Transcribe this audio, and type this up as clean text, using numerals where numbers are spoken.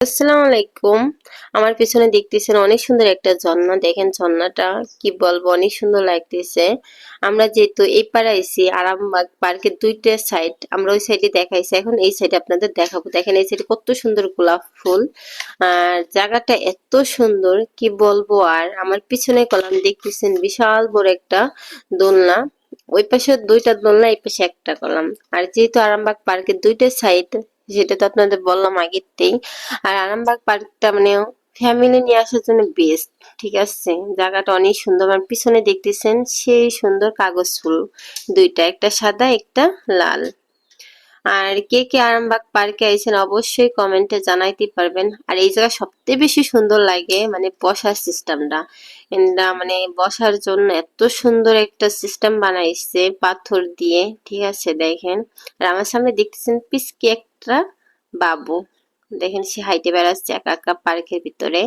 আসসালামু আলাইকুম। আমার পিছনে দেখতেছেন অনেক সুন্দর একটা ঝর্ণা। দেখেন ঝর্ণাটা কি বলবো, অনেক সুন্দর লাগতেছে। আমরা যেহেতু এই পাড়ে আইছি আরামবাগ পার্কের দুইটা সাইড, আমরা ওই সাইডে দেখাইছি, এখন এই সাইডে আপনাদের দেখাবো। দেখেন এই সাইডে কত সুন্দর গোলাপ ফুল, আর জায়গাটা এত সুন্দর কি বলবো। আর আমার পিছনে কলাম দেখতেছেন বিশাল বড় একটা দোলনা, ওই পাশে দুইটা দোলনা, এই পাশে একটা কলাম। আর যেহেতু আরামবাগ পার্কের দুইটা সাইড, সেটা তো আপনাদের বললাম আগেতেই। আর আরামবাগ পার্কটা মানে ফ্যামিলি নিয়ে আসার জন্য বেস্ট। ঠিক আছে, জায়গাটা অনেক সুন্দর। আমার পিছনে দেখতেছেন সেই সুন্দর কাগজ ফুল দুইটা, একটা সাদা একটা লাল। আর কে কে আরামবাগ পার্কে আইছেন অবশ্যই কমেন্টে জানাইতে পারবেন। আর এই জায়গা সবচেয়ে বেশি সুন্দর লাগে মানে বসার সিস্টেমটা। এটা মানে বসার জন্য এত সুন্দর একটা সিস্টেম বানাইছে পাথর দিয়ে। ঠিক আছে দেখেন। আর আমার সামনে দেখতেছেন পিসকি একটা বাবু, দেখেন সে হাইটে বেড়াচ্ছে একা একা পার্কের ভিতরে।